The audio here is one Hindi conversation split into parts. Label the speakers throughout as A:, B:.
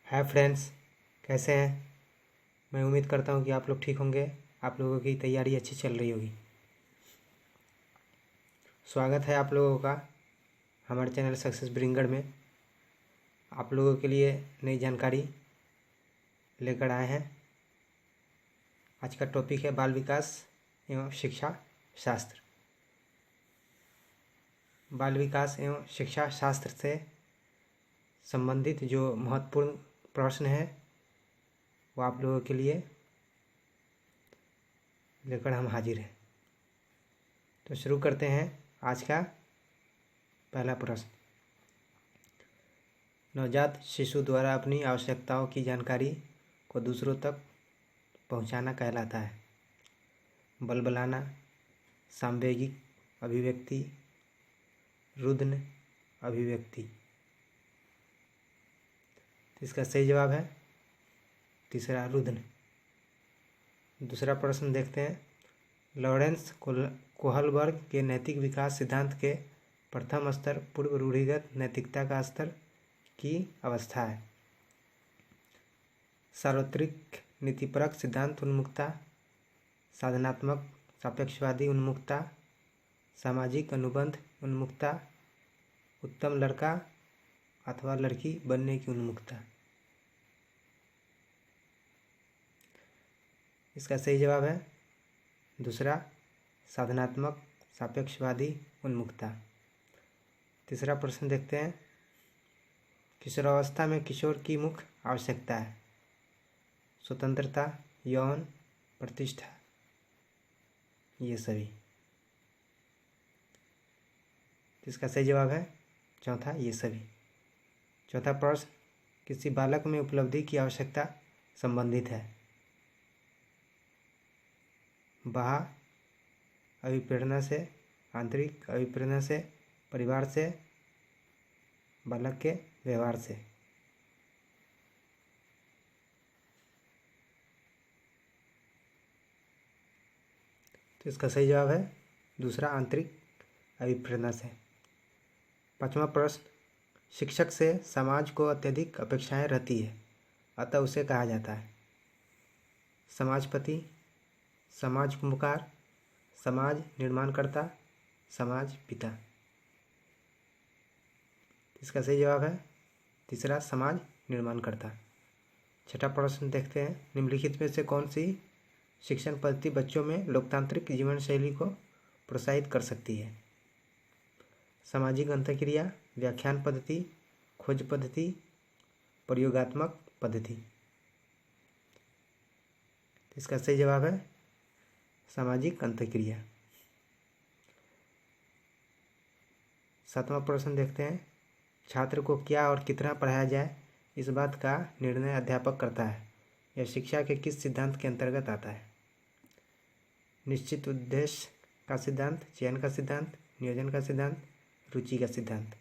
A: हाय फ्रेंड्स, कैसे हैं। मैं उम्मीद करता हूं कि आप लोग ठीक होंगे। आप लोगों की तैयारी अच्छी चल रही होगी। स्वागत है आप लोगों का हमारे चैनल सक्सेस ब्रिंगर में। आप लोगों के लिए नई जानकारी लेकर आए हैं। आज का टॉपिक है बाल विकास एवं शिक्षा शास्त्र। बाल विकास एवं शिक्षा शास्त्र से संबंधित जो महत्वपूर्ण प्रश्न है वो आप लोगों के लिए लेकर हम हाजिर हैं। तो शुरू करते हैं आज का पहला प्रश्न। नवजात शिशु द्वारा अपनी आवश्यकताओं की जानकारी को दूसरों तक पहुंचाना कहलाता है। बलबलाना, सामवेगिक अभिव्यक्ति, रुदन अभिव्यक्ति। तो इसका सही जवाब है तीसरा, रुदन। दूसरा प्रश्न देखते हैं। लॉरेंस कोहलबर्ग के नैतिक विकास सिद्धांत के प्रथम स्तर पूर्व रूढ़िगत नैतिकता का स्तर की अवस्था है। सार्वत्रिक नीतिपरक सिद्धांत उन्मुखता, साधनात्मक सापेक्षवादी उन्मुखता, सामाजिक अनुबंध उन्मुखता, उत्तम लड़का अथवा लड़की बनने की उन्मुखता। इसका सही जवाब है दूसरा, साधनात्मक सापेक्षवादी उन्मुखता। तीसरा प्रश्न देखते हैं। किशोरावस्था में किशोर की मुख्य आवश्यकता है। स्वतंत्रता, यौन प्रतिष्ठा, ये सभी। इसका सही जवाब है चौथा, ये सभी। चौथा प्रश्न। किसी बालक में उपलब्धि की आवश्यकता संबंधित है। बाह्य अभिप्रेरणा से, आंतरिक अभिप्रेरणा से, परिवार से, बालक के व्यवहार से। तो इसका सही जवाब है दूसरा, आंतरिक अभिप्रेरणा से। पांचवा प्रश्न। शिक्षक से समाज को अत्यधिक अपेक्षाएं रहती है, अतः उसे कहा जाता है। समाजपति, समाज कुंभकार, समाज निर्माणकर्ता, समाज पिता। इसका सही जवाब है तीसरा, समाज निर्माणकर्ता। छठा प्रश्न देखते हैं। निम्नलिखित में से कौन सी शिक्षण पद्धति बच्चों में लोकतांत्रिक जीवन शैली को प्रोत्साहित कर सकती है। सामाजिक अंतःक्रिया, व्याख्यान पद्धति, खोज पद्धति, प्रयोगात्मक पद्धति। इसका सही जवाब है सामाजिक अंतःक्रिया। सातवां प्रश्न देखते हैं। छात्र को क्या और कितना पढ़ाया जाए, इस बात का निर्णय अध्यापक करता है। यह शिक्षा के किस सिद्धांत के अंतर्गत आता है। निश्चित उद्देश्य का सिद्धांत, चयन का सिद्धांत, नियोजन का सिद्धांत, रुचि का सिद्धांत।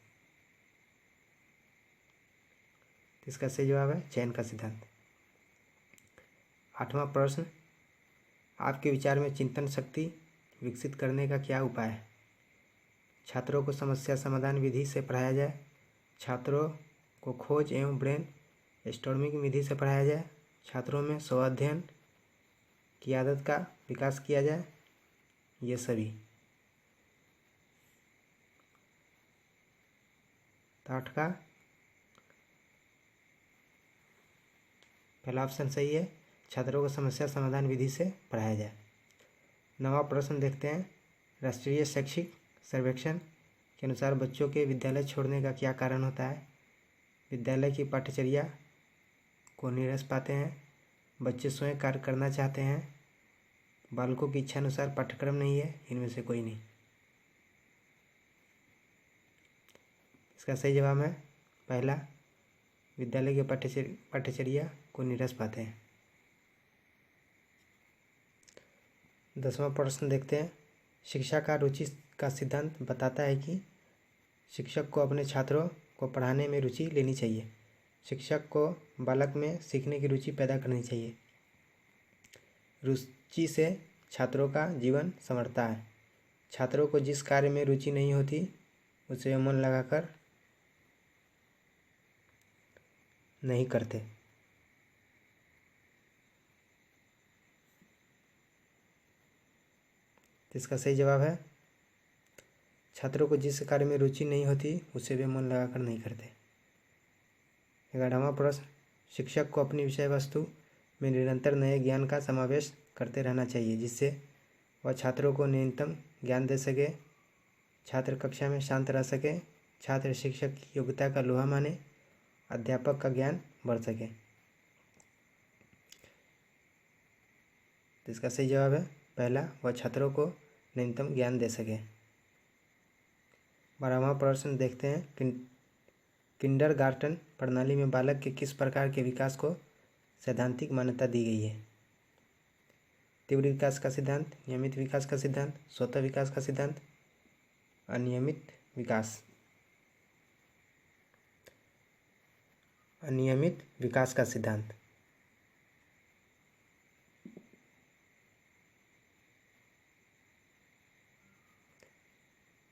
A: इसका सही जवाब है चयन का सिद्धांत। आठवां प्रश्न। आपके विचार में चिंतन शक्ति विकसित करने का क्या उपाय है। छात्रों को समस्या समाधान विधि से पढ़ाया जाए, छात्रों को खोज एवं ब्रेन स्टॉर्मिंग विधि से पढ़ाया जाए, छात्रों में स्व अध्ययन की आदत का विकास किया जाए, ये सभी। तो 8 का पहला ऑप्शन सही है, छात्रों को समस्या समाधान विधि से पढ़ाया जाए। 9वां प्रश्न देखते हैं। राष्ट्रीय शैक्षिक सर्वेक्षण के अनुसार बच्चों के विद्यालय छोड़ने का क्या कारण होता है। विद्यालय की पाठ्यचर्या को नीरस पाते हैं, बच्चे स्वयं कार्य करना चाहते हैं, बालकों की इच्छा अनुसार पाठ्यक्रम नहीं है, इनमें से कोई नहीं। इसका सही जवाब है पहला, विद्यालय की पाठ्यचर्या को नीरस पाते हैं। 10वां प्रश्न देखते हैं। शिक्षा का रुचि का सिद्धांत बताता है कि शिक्षक को अपने छात्रों को पढ़ाने में रुचि लेनी चाहिए। शिक्षक को बालक में सीखने की रुचि पैदा करनी चाहिए। रुचि से छात्रों का जीवन संवरता है। छात्रों को जिस कार्य में रुचि नहीं होती उसे मन लगाकर नहीं करते। तो इसका सही जवाब है छात्रों को जिस कार्य में रुचि नहीं होती उसे वे मन लगाकर नहीं करते। 11वां प्रश्न, शिक्षक को अपनी विषय वस्तु में निरंतर नए ज्ञान का समावेश करते रहना चाहिए जिससे वह छात्रों को न्यूनतम ज्ञान दे सके, छात्र कक्षा में शांत रह सके, छात्र शिक्षक की योग्यता का लोहा माने, अध्यापक का ज्ञान बढ़ सके। तो इसका सही जवाब है पहला, वह छात्रों को न्यूनतम ज्ञान दे सके। 12वां प्रश्न देखते हैं, किंडरगार्टन प्रणाली में बालक के किस प्रकार के विकास को सैद्धांतिक मान्यता दी गई है? तीव्र विकास का सिद्धांत, नियमित विकास का सिद्धांत, स्वतः विकास का सिद्धांत, अनियमित विकास। अनियमित विकास का सिद्धांत।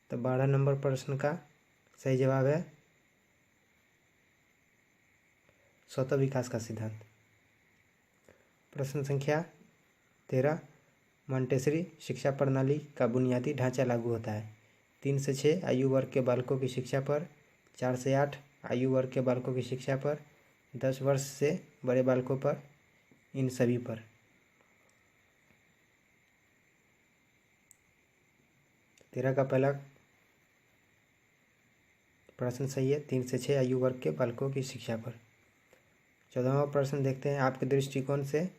A: तो 12 नंबर प्रश्न का सही जवाब है स्वतः विकास का सिद्धांत। प्रश्न संख्या 13, मॉन्टेसरी शिक्षा प्रणाली का बुनियादी ढांचा लागू होता है 3 से 6 आयु वर्ग के बालकों की शिक्षा पर, 4 से 8 आयु वर्ग के बालकों की शिक्षा पर, 10 वर्ष से बड़े बालकों पर, इन सभी पर। तेरह का पहला प्रश्न सही है, 3 से 6 आयु वर्ग के बालकों की शिक्षा पर। 14वां प्रश्न देखते हैं, आपके दृष्टिकोण से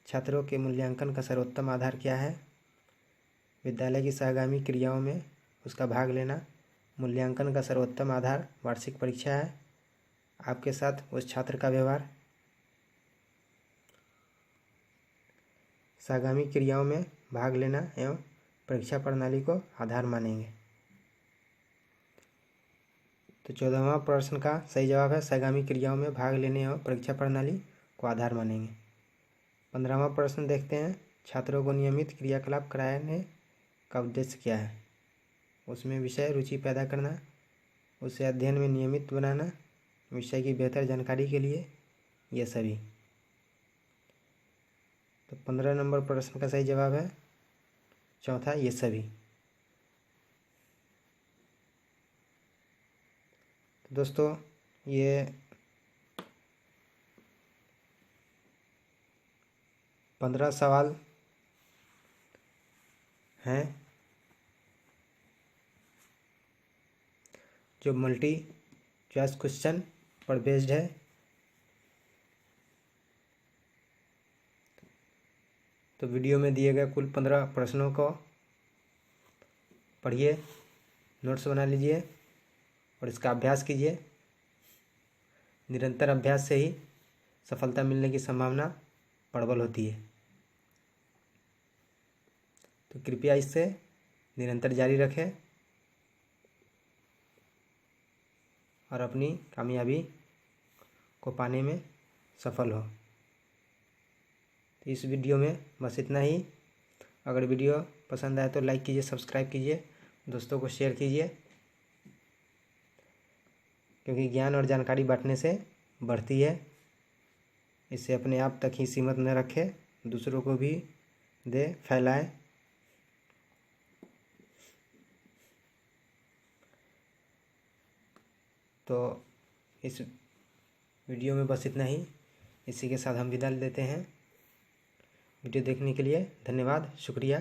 A: छात्रों के मूल्यांकन का सर्वोत्तम आधार क्या है? विद्यालय की सहगामी क्रियाओं में उसका भाग लेना। मूल्यांकन का सर्वोत्तम आधार वार्षिक परीक्षा है। आपके साथ उस छात्र का व्यवहार। सहगामी क्रियाओं में भाग लेना एवं परीक्षा प्रणाली को आधार मानेंगे। तो 14वां प्रश्न का सही जवाब है सहगामी क्रियाओं में भाग लेने और परीक्षा प्रणाली को आधार मानेंगे। 15वां प्रश्न देखते हैं, छात्रों को नियमित क्रियाकलाप कराने का उद्देश्य क्या है? उसमें विषय रुचि पैदा करना, उसे अध्ययन में नियमित बनाना, विषय की बेहतर जानकारी के लिए, ये सभी। तो 15 नंबर प्रश्न का सही जवाब है चौथा, ये सभी। तो दोस्तों ये 15 सवाल हैं जो मल्टी चॉइस क्वेश्चन पर बेस्ड है। तो वीडियो में दिए गए कुल 15 प्रश्नों को पढ़िए, नोट्स बना लीजिए और इसका अभ्यास कीजिए। निरंतर अभ्यास से ही सफलता मिलने की संभावना प्रबल होती है। तो कृपया इससे निरंतर जारी रखें और अपनी कामयाबी को पाने में सफल हो। तो इस वीडियो में बस इतना ही। अगर वीडियो पसंद आए तो लाइक कीजिए, सब्सक्राइब कीजिए, दोस्तों को शेयर कीजिए, क्योंकि ज्ञान और जानकारी बांटने से बढ़ती है। इसे अपने आप तक ही सीमित न रखें, दूसरों को भी दे, फैलाएं। तो इस वीडियो में बस इतना ही। इसी के साथ हम विदा लेते हैं। वीडियो देखने के लिए धन्यवाद, शुक्रिया।